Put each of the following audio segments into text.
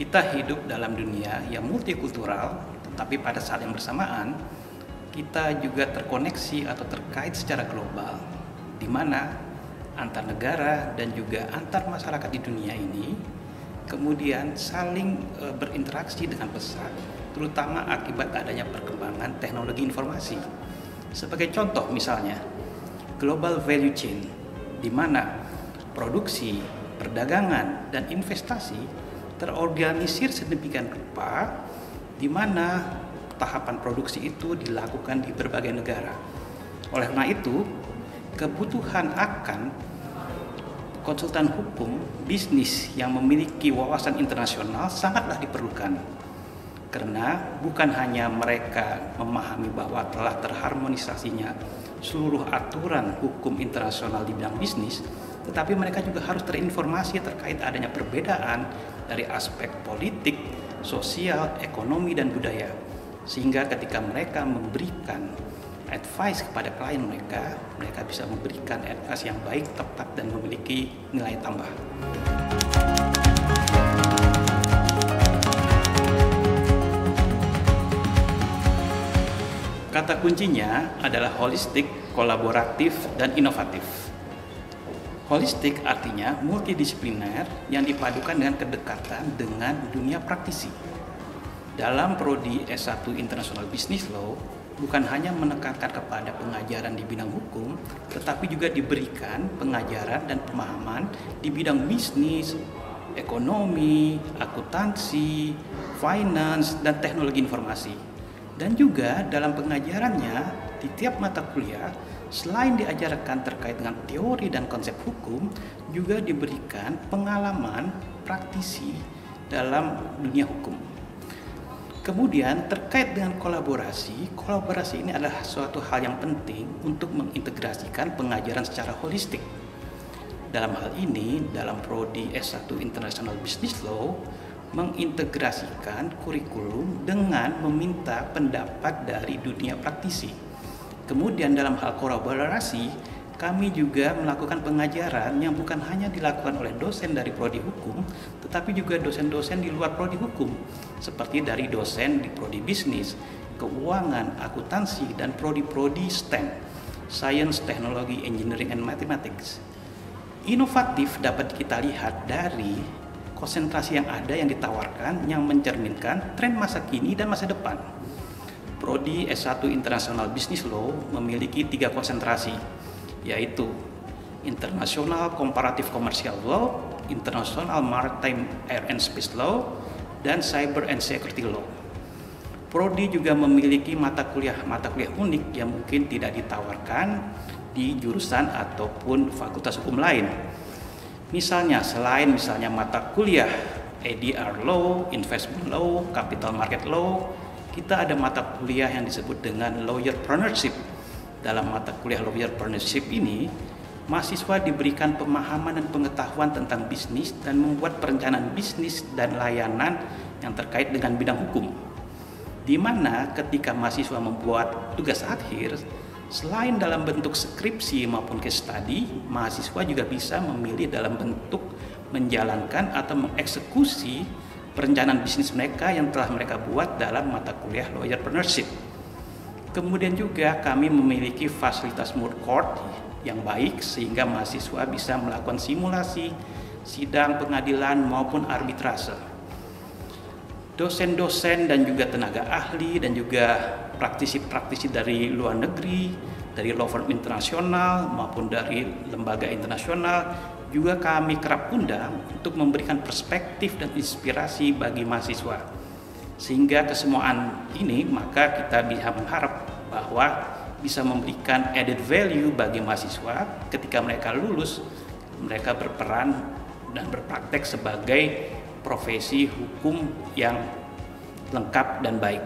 Kita hidup dalam dunia yang multikultural, tetapi pada saat yang bersamaan kita juga terkoneksi atau terkait secara global, di mana antar negara dan juga antar masyarakat di dunia ini kemudian saling berinteraksi dengan pesat, terutama akibat adanya perkembangan teknologi informasi. Sebagai contoh misalnya, global value chain, di mana produksi, perdagangan, dan investasi terorganisir sedemikian rupa di mana tahapan produksi itu dilakukan di berbagai negara. Oleh karena itu, kebutuhan akan konsultan hukum bisnis yang memiliki wawasan internasional sangatlah diperlukan. Karena bukan hanya mereka memahami bahwa telah terharmonisasinya seluruh aturan hukum internasional di bidang bisnis, tetapi mereka juga harus terinformasi terkait adanya perbedaan dari aspek politik, sosial, ekonomi, dan budaya. Sehingga ketika mereka memberikan advice kepada klien mereka, mereka bisa memberikan advice yang baik, tepat, dan memiliki nilai tambah. Kata kuncinya adalah holistik, kolaboratif, dan inovatif. Holistik artinya multidisipliner yang dipadukan dengan kedekatan dengan dunia praktisi. Dalam prodi S1 International Business Law, bukan hanya menekankan kepada pengajaran di bidang hukum, tetapi juga diberikan pengajaran dan pemahaman di bidang bisnis, ekonomi, akuntansi, finance, dan teknologi informasi. Dan juga dalam pengajarannya di tiap mata kuliah, selain diajarkan terkait dengan teori dan konsep hukum, juga diberikan pengalaman praktisi dalam dunia hukum. Kemudian terkait dengan kolaborasi ini adalah suatu hal yang penting untuk mengintegrasikan pengajaran secara holistik. Dalam hal ini, dalam prodi S1 International Business Law, mengintegrasikan kurikulum dengan meminta pendapat dari dunia praktisi. Kemudian dalam hal kolaborasi, kami juga melakukan pengajaran yang bukan hanya dilakukan oleh dosen dari prodi hukum, tetapi juga dosen-dosen di luar prodi hukum, seperti dari dosen di prodi bisnis, keuangan, akuntansi, dan prodi-prodi STEM, Science, Technology, Engineering, and Mathematics. Inovatif dapat kita lihat dari konsentrasi yang ada yang ditawarkan yang mencerminkan tren masa kini dan masa depan. Prodi S1 International Business Law memiliki 3 konsentrasi, yaitu International Comparative Commercial Law, International Maritime Air and Space Law, dan Cyber and Security Law. Prodi juga memiliki mata kuliah unik yang mungkin tidak ditawarkan di jurusan ataupun fakultas hukum lain. Misalnya, selain mata kuliah ADR Law, Investment Law, Capital Market Law, kita ada mata kuliah yang disebut dengan Lawyerpreneurship. Dalam mata kuliah Lawyerpreneurship ini, mahasiswa diberikan pemahaman dan pengetahuan tentang bisnis dan membuat perencanaan bisnis dan layanan yang terkait dengan bidang hukum. Di mana ketika mahasiswa membuat tugas akhir, selain dalam bentuk skripsi maupun case study, mahasiswa juga bisa memilih dalam bentuk menjalankan atau mengeksekusi perencanaan bisnis mereka yang telah mereka buat dalam mata kuliah Lawyerpreneurship. Kemudian juga kami memiliki fasilitas moot court yang baik sehingga mahasiswa bisa melakukan simulasi, sidang pengadilan maupun arbitrase. Dosen-dosen dan juga tenaga ahli dan juga praktisi-praktisi dari luar negeri, dari law firm internasional maupun dari lembaga internasional juga kami kerap undang untuk memberikan perspektif dan inspirasi bagi mahasiswa. Sehingga kesemuaan ini maka kita bisa mengharap bahwa bisa memberikan added value bagi mahasiswa ketika mereka lulus, mereka berperan dan berpraktek sebagai profesi hukum yang lengkap dan baik.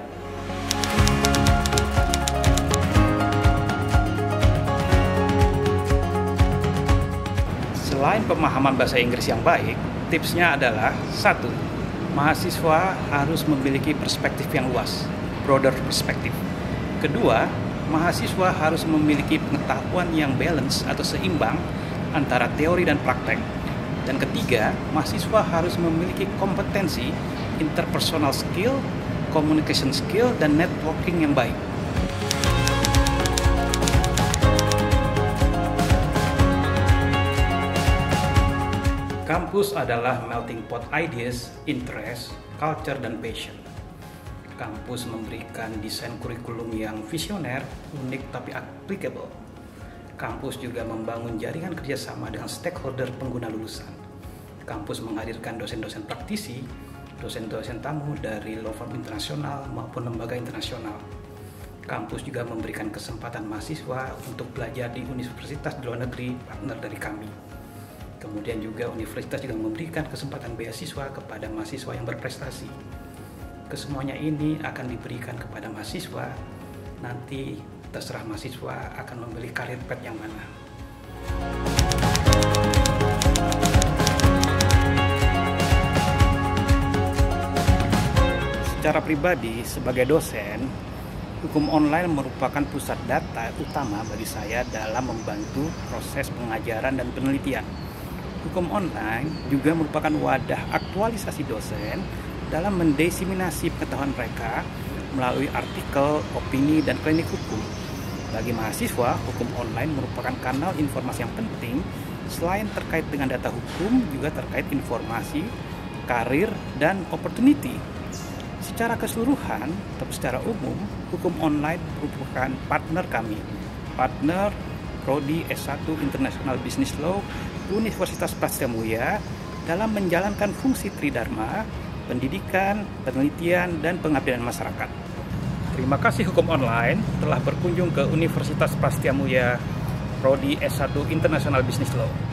Selain pemahaman bahasa Inggris yang baik, tipsnya adalah 1. Mahasiswa harus memiliki perspektif yang luas, broader perspektif. Kedua, mahasiswa harus memiliki pengetahuan yang balance atau seimbang antara teori dan praktek. Dan ketiga, mahasiswa harus memiliki kompetensi interpersonal skill, communication skill, dan networking yang baik. Kampus adalah melting pot ideas, interest, culture, dan passion. Kampus memberikan desain kurikulum yang visioner, unik tapi applicable. Kampus juga membangun jaringan kerjasama dengan stakeholder pengguna lulusan. Kampus menghadirkan dosen-dosen praktisi, dosen-dosen tamu dari law firm internasional maupun lembaga internasional. Kampus juga memberikan kesempatan mahasiswa untuk belajar di universitas di luar negeri partner dari kami. Kemudian juga universitas juga memberikan kesempatan beasiswa kepada mahasiswa yang berprestasi. Kesemuanya ini akan diberikan kepada mahasiswa, nanti terserah mahasiswa akan memilih karir path yang mana. Secara pribadi, sebagai dosen, hukum online merupakan pusat data utama bagi saya dalam membantu proses pengajaran dan penelitian. Hukum online juga merupakan wadah aktualisasi dosen dalam mendesiminasi pengetahuan mereka melalui artikel, opini, dan klinik hukum. Bagi mahasiswa, hukum online merupakan kanal informasi yang penting selain terkait dengan data hukum, juga terkait informasi, karir, dan opportunity. Secara keseluruhan, atau secara umum, hukum online merupakan partner kami, partner Prodi S1 International Business Law Universitas Prasetya dalam menjalankan fungsi Tridharma, pendidikan, penelitian, dan pengabdian masyarakat. Terima kasih Hukum Online telah berkunjung ke Universitas Prasetya Prodi S1 International Business Law.